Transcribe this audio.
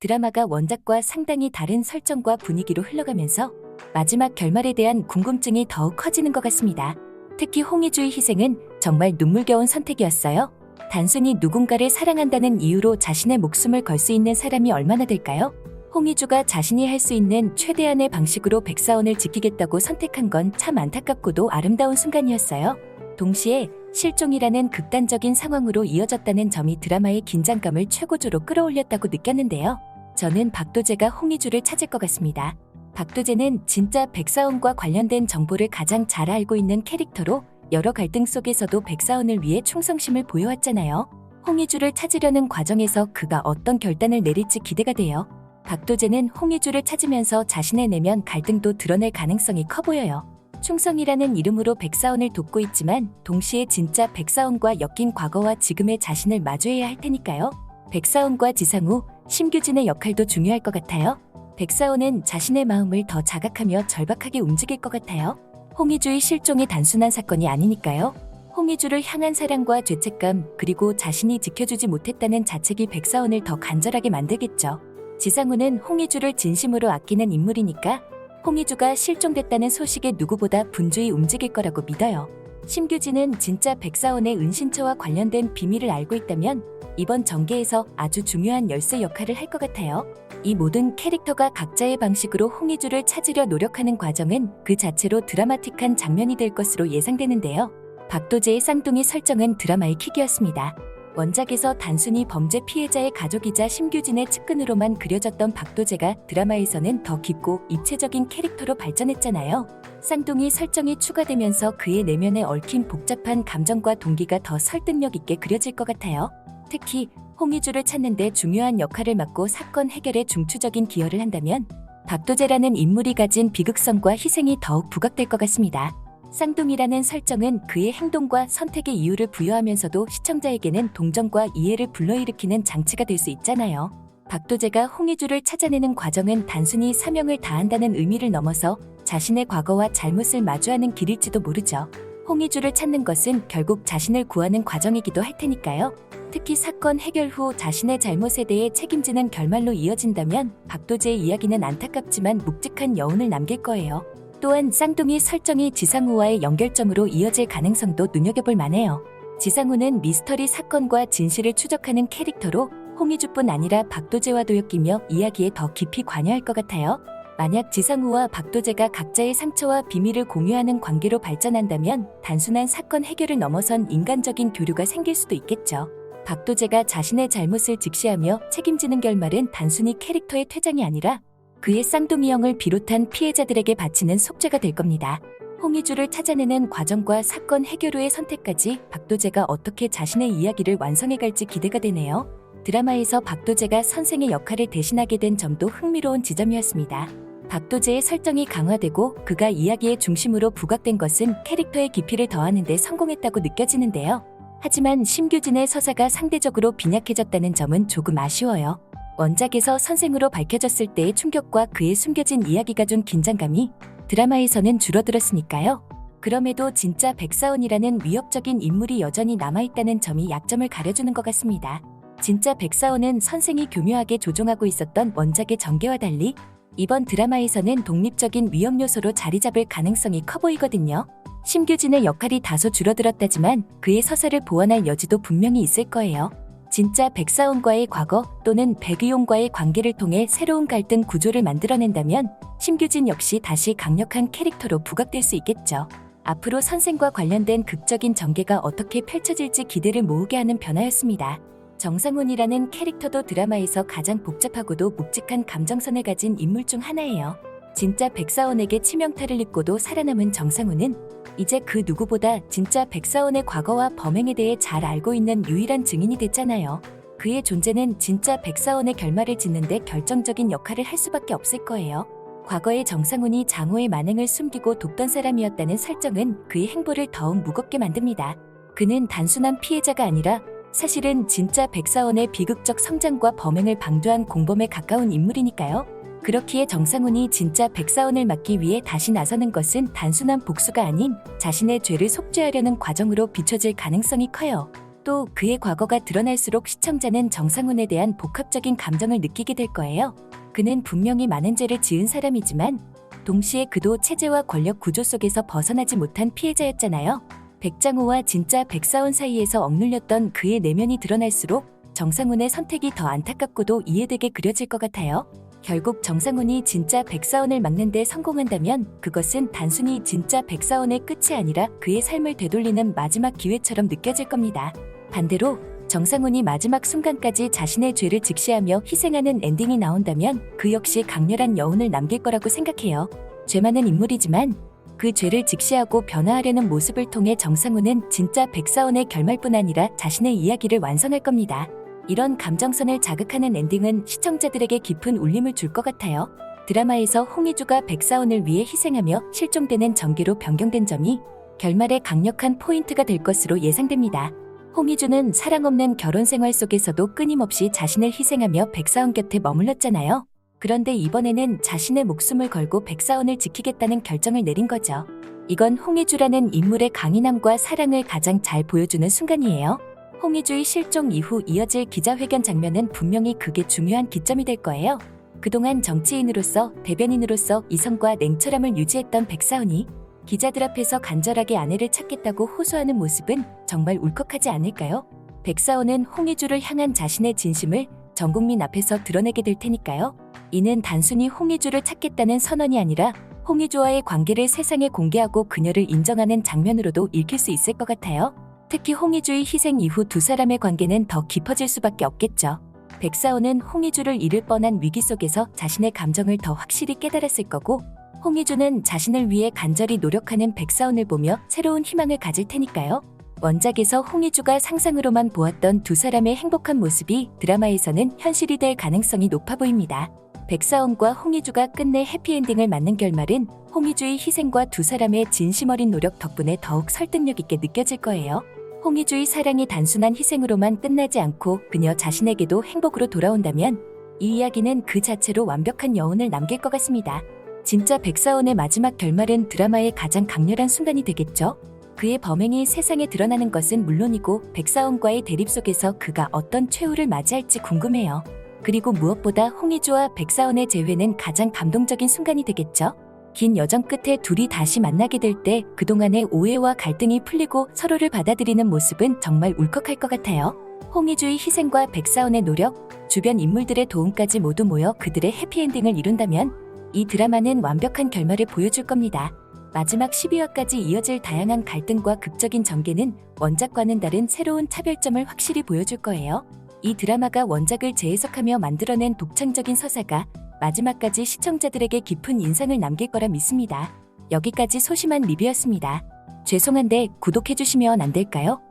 드라마가 원작과 상당히 다른 설정과 분위기로 흘러가면서 마지막 결말에 대한 궁금증이 더욱 커지는 것 같습니다. 특히 홍희주의 희생은 정말 눈물겨운 선택이었어요. 단순히 누군가를 사랑한다는 이유로 자신의 목숨을 걸 수 있는 사람이 얼마나 될까요? 홍희주가 자신이 할 수 있는 최대한의 방식으로 백사원을 지키겠다고 선택한 건 참 안타깝고도 아름다운 순간이었어요. 동시에 실종이라는 극단적인 상황으로 이어졌다는 점이 드라마의 긴장감을 최고조로 끌어올렸다고 느꼈는데요. 저는 박도재가 홍희주를 찾을 것 같습니다. 박도재는 진짜 백사원과 관련된 정보를 가장 잘 알고 있는 캐릭터로 여러 갈등 속에서도 백사원을 위해 충성심을 보여왔잖아요. 홍희주를 찾으려는 과정에서 그가 어떤 결단을 내릴지 기대가 돼요. 박도재는 홍희주를 찾으면서 자신의 내면 갈등도 드러낼 가능성이 커 보여요. 충성이라는 이름으로 백사원을 돕고 있지만 동시에 진짜 백사원과 엮인 과거와 지금의 자신을 마주해야 할 테니까요. 백사원과 지상우, 심규진의 역할도 중요할 것 같아요. 백사원은 자신의 마음을 더 자각하며 절박하게 움직일 것 같아요. 홍희주의 실종이 단순한 사건이 아니니까요. 홍희주를 향한 사랑과 죄책감 그리고 자신이 지켜주지 못했다는 자책이 백사원을 더 간절하게 만들겠죠. 지상우는 홍희주를 진심으로 아끼는 인물이니까 홍희주가 실종됐다는 소식에 누구보다 분주히 움직일 거라고 믿어요. 심규진은 진짜 백사원의 은신처와 관련된 비밀을 알고 있다면 이번 전개에서 아주 중요한 열쇠 역할을 할 것 같아요. 이 모든 캐릭터가 각자의 방식으로 홍희주를 찾으려 노력하는 과정은 그 자체로 드라마틱한 장면이 될 것으로 예상되는데요. 박도재의 쌍둥이 설정은 드라마의 킥이었습니다. 원작에서 단순히 범죄 피해자의 가족이자 심규진의 측근으로만 그려졌던 박도재가 드라마에서는 더 깊고 입체적인 캐릭터로 발전했잖아요. 쌍둥이 설정이 추가되면서 그의 내면에 얽힌 복잡한 감정과 동기가 더 설득력 있게 그려질 것 같아요. 특히 홍희주를 찾는 데 중요한 역할을 맡고 사건 해결에 중추적인 기여를 한다면 박도재라는 인물이 가진 비극성과 희생이 더욱 부각될 것 같습니다. 쌍둥이라는 설정은 그의 행동과 선택의 이유를 부여하면서도 시청자에게는 동정과 이해를 불러일으키는 장치가 될 수 있잖아요. 박도재가 홍희주를 찾아내는 과정은 단순히 사명을 다한다는 의미를 넘어서 자신의 과거와 잘못을 마주하는 길일지도 모르죠. 홍희주를 찾는 것은 결국 자신을 구하는 과정이기도 할 테니까요. 특히 사건 해결 후 자신의 잘못에 대해 책임지는 결말로 이어진다면 박도재의 이야기는 안타깝지만 묵직한 여운을 남길 거예요. 또한 쌍둥이 설정이 지상우와의 연결점으로 이어질 가능성도 눈여겨볼 만해요. 지상우는 미스터리 사건과 진실을 추적하는 캐릭터로 홍희주뿐 아니라 박도재와도 엮이며 이야기에 더 깊이 관여할 것 같아요. 만약 지상우와 박도재가 각자의 상처와 비밀을 공유하는 관계로 발전한다면 단순한 사건 해결을 넘어선 인간적인 교류가 생길 수도 있겠죠. 박도재가 자신의 잘못을 직시하며 책임지는 결말은 단순히 캐릭터의 퇴장이 아니라 그의 쌍둥이 형을 비롯한 피해자들에게 바치는 속죄가 될 겁니다. 홍희주를 찾아내는 과정과 사건 해결 후의 선택까지 박도재가 어떻게 자신의 이야기를 완성해갈지 기대가 되네요. 드라마에서 박도재가 선생의 역할을 대신하게 된 점도 흥미로운 지점이었습니다. 박도재의 설정이 강화되고 그가 이야기의 중심으로 부각된 것은 캐릭터의 깊이를 더하는 데 성공했다고 느껴지는데요. 하지만 심규진의 서사가 상대적으로 빈약해졌다는 점은 조금 아쉬워요. 원작에서 선생으로 밝혀졌을 때의 충격과 그의 숨겨진 이야기가 준 긴장감이 드라마에서는 줄어들었으니까요. 그럼에도 진짜 백사원이라는 위협적인 인물이 여전히 남아있다는 점이 약점을 가려주는 것 같습니다. 진짜 백사원은 선생이 교묘하게 조종하고 있었던 원작의 전개와 달리 이번 드라마에서는 독립적인 위협 요소로 자리 잡을 가능성이 커 보이거든요. 심규진의 역할이 다소 줄어들었다지만 그의 서사를 보완할 여지도 분명히 있을 거예요. 진짜 백사원과의 과거 또는 백의용과의 관계를 통해 새로운 갈등 구조를 만들어낸다면 심규진 역시 다시 강력한 캐릭터로 부각될 수 있겠죠. 앞으로 선생과 관련된 극적인 전개가 어떻게 펼쳐질지 기대를 모으게 하는 변화였습니다. 정상훈이라는 캐릭터도 드라마에서 가장 복잡하고도 묵직한 감정선을 가진 인물 중 하나예요. 진짜 백사원에게 치명타를 입고도 살아남은 정상훈은 이제 그 누구보다 진짜 백사원의 과거와 범행에 대해 잘 알고 있는 유일한 증인이 됐잖아요. 그의 존재는 진짜 백사원의 결말을 짓는 데 결정적인 역할을 할 수밖에 없을 거예요. 과거의 정상훈이 장호의 만행을 숨기고 돕던 사람이었다는 설정은 그의 행보를 더욱 무겁게 만듭니다. 그는 단순한 피해자가 아니라 사실은 진짜 백사원의 비극적 성장과 범행을 방조한 공범에 가까운 인물이니까요. 그렇기에 정상훈이 진짜 백사원을 막기 위해 다시 나서는 것은 단순한 복수가 아닌 자신의 죄를 속죄하려는 과정으로 비춰질 가능성이 커요. 또 그의 과거가 드러날수록 시청자는 정상훈에 대한 복합적인 감정을 느끼게 될 거예요. 그는 분명히 많은 죄를 지은 사람이지만 동시에 그도 체제와 권력 구조 속에서 벗어나지 못한 피해자였잖아요. 백장호와 진짜 백사원 사이에서 억눌렸던 그의 내면이 드러날수록 정상훈의 선택이 더 안타깝고도 이해되게 그려질 것 같아요. 결국 정상훈이 진짜 백사원을 막는 데 성공한다면 그것은 단순히 진짜 백사원의 끝이 아니라 그의 삶을 되돌리는 마지막 기회처럼 느껴질 겁니다. 반대로 정상훈이 마지막 순간까지 자신의 죄를 직시하며 희생하는 엔딩이 나온다면 그 역시 강렬한 여운을 남길 거라고 생각해요. 죄 많은 인물이지만 그 죄를 직시하고 변화하려는 모습을 통해 정상훈은 진짜 백사원의 결말뿐 아니라 자신의 이야기를 완성할 겁니다. 이런 감정선을 자극하는 엔딩은 시청자들에게 깊은 울림을 줄 것 같아요. 드라마에서 홍희주가 백사원을 위해 희생하며 실종되는 전개로 변경된 점이 결말의 강력한 포인트가 될 것으로 예상됩니다. 홍희주는 사랑 없는 결혼 생활 속에서도 끊임없이 자신을 희생하며 백사원 곁에 머물렀잖아요. 그런데 이번에는 자신의 목숨을 걸고 백사원을 지키겠다는 결정을 내린 거죠. 이건 홍희주라는 인물의 강인함과 사랑을 가장 잘 보여주는 순간이에요. 홍희주의 실종 이후 이어질 기자회견 장면은 분명히 그게 중요한 기점이 될 거예요. 그동안 정치인으로서 대변인으로서 이성과 냉철함을 유지했던 백사원이 기자들 앞에서 간절하게 아내를 찾겠다고 호소하는 모습은 정말 울컥하지 않을까요? 백사원은 홍희주를 향한 자신의 진심을 전 국민 앞에서 드러내게 될 테니까요. 이는 단순히 홍희주를 찾겠다는 선언이 아니라 홍희주와의 관계를 세상에 공개하고 그녀를 인정하는 장면으로도 읽힐 수 있을 것 같아요. 특히 홍희주의 희생 이후 두 사람의 관계는 더 깊어질 수밖에 없겠죠. 백사원은 홍희주를 잃을 뻔한 위기 속에서 자신의 감정을 더 확실히 깨달았을 거고, 홍희주는 자신을 위해 간절히 노력하는 백사원을 보며 새로운 희망을 가질 테니까요. 원작에서 홍희주가 상상으로만 보았던 두 사람의 행복한 모습이 드라마에서는 현실이 될 가능성이 높아 보입니다. 백사원과 홍희주가 끝내 해피엔딩을 맞는 결말은 홍희주의 희생과 두 사람의 진심 어린 노력 덕분에 더욱 설득력 있게 느껴질 거예요. 홍희주의 사랑이 단순한 희생으로만 끝나지 않고 그녀 자신에게도 행복으로 돌아온다면 이 이야기는 그 자체로 완벽한 여운을 남길 것 같습니다. 진짜 백사원의 마지막 결말은 드라마의 가장 강렬한 순간이 되겠죠. 그의 범행이 세상에 드러나는 것은 물론이고 백사원과의 대립 속에서 그가 어떤 최후를 맞이할지 궁금해요. 그리고 무엇보다 홍희주와 백사원의 재회는 가장 감동적인 순간이 되겠죠. 긴 여정 끝에 둘이 다시 만나게 될 때 그동안의 오해와 갈등이 풀리고 서로를 받아들이는 모습은 정말 울컥할 것 같아요. 홍희주의 희생과 백사원의 노력, 주변 인물들의 도움까지 모두 모여 그들의 해피엔딩을 이룬다면 이 드라마는 완벽한 결말을 보여줄 겁니다. 마지막 12화까지 이어질 다양한 갈등과 극적인 전개는 원작과는 다른 새로운 차별점을 확실히 보여줄 거예요. 이 드라마가 원작을 재해석하며 만들어낸 독창적인 서사가 마지막까지 시청자들에게 깊은 인상을 남길 거라 믿습니다. 여기까지 소심한 리뷰였습니다. 죄송한데 구독해주시면 안 될까요?